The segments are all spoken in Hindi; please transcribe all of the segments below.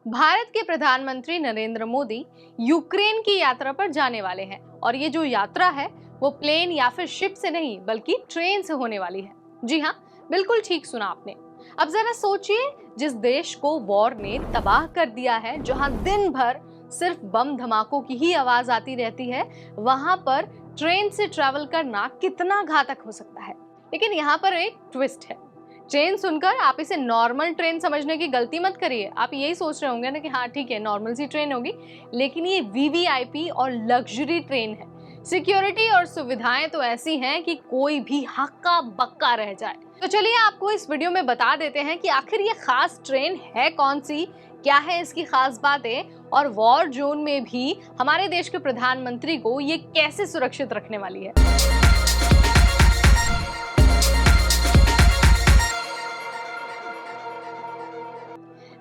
भारत के प्रधानमंत्री नरेंद्र मोदी यूक्रेन की यात्रा पर जाने वाले हैं और ये जो यात्रा है वो प्लेन या फिर शिप से नहीं बल्कि ट्रेन से होने वाली है। जी हाँ, बिल्कुल ठीक सुना आपने। अब जरा सोचिए, जिस देश को वॉर ने तबाह कर दिया है, जहां दिन भर सिर्फ बम धमाकों की ही आवाज आती रहती है, वहां पर ट्रेन से ट्रैवल करना कितना घातक हो सकता है। लेकिन यहाँ पर एक ट्विस्ट है। ट्रेन सुनकर आप इसे नॉर्मल ट्रेन समझने की गलती मत करिए। आप यही सोच रहे होंगे ना कि हाँ ठीक है, नॉर्मल सी ट्रेन होगी, लेकिन ये वीवीआईपी और लग्जरी ट्रेन है। सिक्योरिटी और सुविधाएं तो ऐसी हैं कि कोई भी हक्का बक्का रह जाए। तो चलिए आपको इस वीडियो में बता देते हैं कि आखिर ये खास ट्रेन है कौन सी, क्या है इसकी खास बातें, और वॉर जोन में भी हमारे देश के प्रधानमंत्री को ये कैसे सुरक्षित रखने वाली है।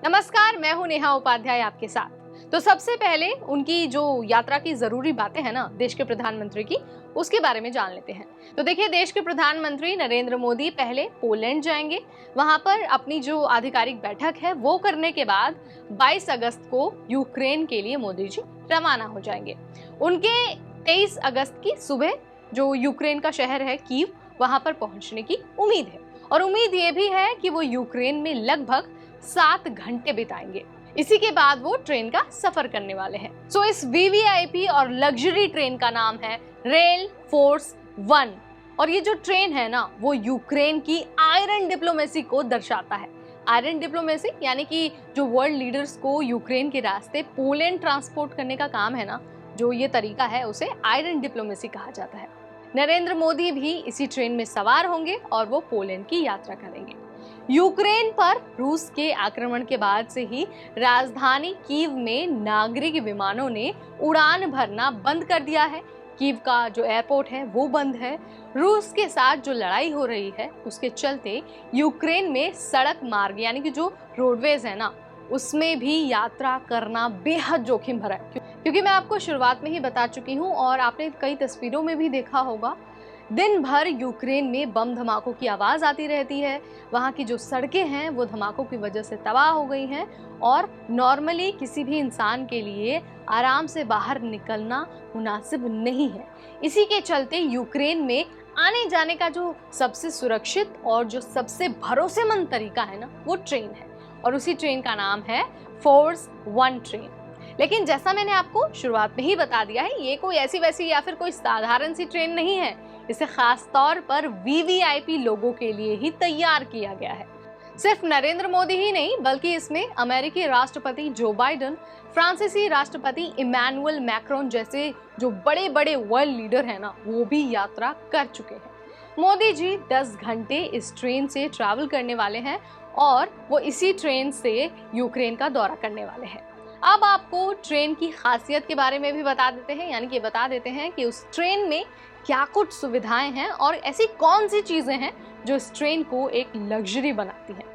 नमस्कार, मैं हूं नेहा उपाध्याय आपके साथ। तो सबसे पहले उनकी जो यात्रा की जरूरी बातें हैं ना देश के प्रधानमंत्री की, उसके बारे में जान लेते हैं। तो देखिए, देश के प्रधानमंत्री नरेंद्र मोदी पहले पोलैंड जाएंगे। वहां पर अपनी जो आधिकारिक बैठक है वो करने के बाद 22 अगस्त को यूक्रेन के लिए मोदी जी रवाना हो जाएंगे। उनके 23 अगस्त की सुबह जो यूक्रेन का शहर है कीव, वहां पर पहुंचने की उम्मीद है। और उम्मीद ये भी है कि वो यूक्रेन में लगभग 7 घंटे बिताएंगे। इसी के बाद वो ट्रेन का सफर करने वाले हैं। सो इस वीवीआईपी और लग्जरी ट्रेन का नाम है रेल फोर्स 1। और ये जो ट्रेन है ना, वो यूक्रेन की आयरन डिप्लोमेसी को दर्शाता है। आयरन डिप्लोमेसी यानी कि जो वर्ल्ड लीडर्स को यूक्रेन के रास्ते पोलैंड ट्रांसपोर्ट करने का काम है ना, जो ये तरीका है, उसे आयरन डिप्लोमेसी कहा जाता है। नरेंद्र मोदी भी इसी ट्रेन में सवार होंगे और वो पोलैंड की यात्रा करेंगे। यूक्रेन पर रूस के आक्रमण के बाद से ही राजधानी कीव में नागरिक विमानों ने उड़ान भरना बंद कर दिया है। कीव का जो एयरपोर्ट है वो बंद है। रूस के साथ जो लड़ाई हो रही है उसके चलते यूक्रेन में सड़क मार्ग यानी कि जो रोडवेज है ना, उसमें भी यात्रा करना बेहद जोखिम भरा है। क्योंकि मैं आपको शुरुआत में ही बता चुकी हूँ और आपने कई तस्वीरों में भी देखा होगा, दिन भर यूक्रेन में बम धमाकों की आवाज़ आती रहती है। वहाँ की जो सड़कें हैं वो धमाकों की वजह से तबाह हो गई हैं और नॉर्मली किसी भी इंसान के लिए आराम से बाहर निकलना मुनासिब नहीं है। इसी के चलते यूक्रेन में आने जाने का जो सबसे सुरक्षित और जो सबसे भरोसेमंद तरीका है ना, वो ट्रेन है। और उसी ट्रेन का नाम है फोर्स 1 ट्रेन। लेकिन जैसा मैंने आपको शुरुआत में ही बता दिया है, ये कोई ऐसी वैसी या फिर कोई साधारण सी ट्रेन नहीं है। इसे खास तौर पर वीवीआईपी लोगों के लिए ही तैयार किया गया है। सिर्फ नरेंद्र मोदी ही नहीं, बल्कि इसमें अमेरिकी राष्ट्रपति जो बाइडेन, फ्रांसीसी राष्ट्रपति इमैनुअल मैक्रोन जैसे जो बड़े बड़े वर्ल्ड लीडर हैं ना, वो भी यात्रा कर चुके हैं। मोदी जी 10 घंटे इस ट्रेन से ट्रैवल करने वाले हैं और वो इसी ट्रेन से यूक्रेन का दौरा करने वाले हैं। अब आपको ट्रेन की खासियत के बारे में भी बता देते हैं, यानी कि बता देते हैं कि उस ट्रेन में क्या कुछ सुविधाएं हैं और ऐसी कौन सी चीजें हैं जो इस ट्रेन को एक लग्जरी बनाती हैं।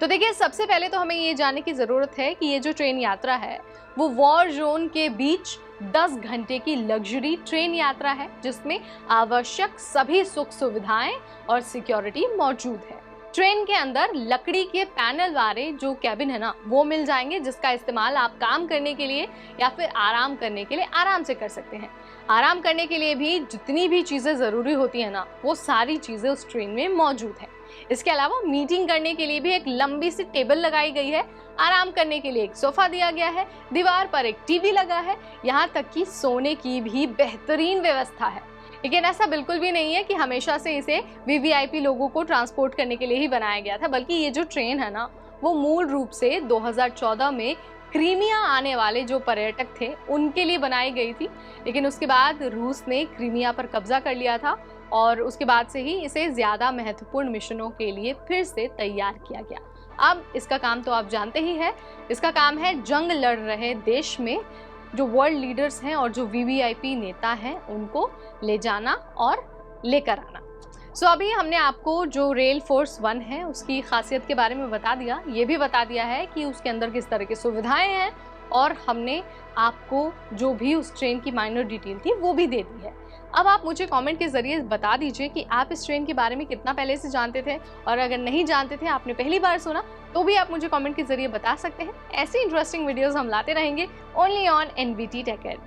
तो देखिए, सबसे पहले तो हमें ये जानने की जरूरत है कि ये जो ट्रेन यात्रा है वो वॉर जोन के बीच 10 घंटे की लग्जरी ट्रेन यात्रा है, जिसमें आवश्यक सभी सुख सुविधाएं और सिक्योरिटी मौजूद है। ट्रेन के अंदर लकड़ी के पैनल वाले जो कैबिन है ना, वो मिल जाएंगे, जिसका इस्तेमाल आप काम करने के लिए या फिर आराम करने के लिए आराम से कर सकते हैं। आराम करने के लिए भी जितनी भी चीज़ें ज़रूरी होती है ना, वो सारी चीज़ें उस ट्रेन में मौजूद है। इसके अलावा मीटिंग करने के लिए भी एक लंबी सी टेबल लगाई गई है। आराम करने के लिए एक सोफा दिया गया है। दीवार पर एक टीवी लगा है। यहाँ तक कि सोने की भी बेहतरीन व्यवस्था है। लेकिन ऐसा बिल्कुल भी नहीं है कि हमेशा से इसे वीवीआईपी लोगों को ट्रांसपोर्ट करने के लिए ही बनाया गया था, बल्कि ये जो ट्रेन है ना, वो मूल रूप से 2014 में क्रीमिया आने वाले जो पर्यटक थे उनके लिए बनाई गई थी। लेकिन उसके बाद रूस ने क्रीमिया पर कब्जा कर लिया था और उसके बाद से ही इसे ज़्यादा महत्वपूर्ण मिशनों के लिए फिर से तैयार किया गया। अब इसका काम तो आप जानते ही है, इसका काम है जंग लड़ रहे देश में जो वर्ल्ड लीडर्स हैं और जो वीवीआईपी नेता हैं उनको ले जाना और लेकर आना। सो अभी हमने आपको जो रेल फोर्स 1 है उसकी खासियत के बारे में बता दिया। ये भी बता दिया है कि उसके अंदर किस तरह की सुविधाएं हैं और हमने आपको जो भी उस ट्रेन की माइनर डिटेल थी वो भी दे दी है। अब आप मुझे कमेंट के जरिए बता दीजिए कि आप इस ट्रेन के बारे में कितना पहले से जानते थे, और अगर नहीं जानते थे, आपने पहली बार सुना, तो भी आप मुझे कमेंट के जरिए बता सकते हैं। ऐसी इंटरेस्टिंग वीडियोस हम लाते रहेंगे only on NBT tech add.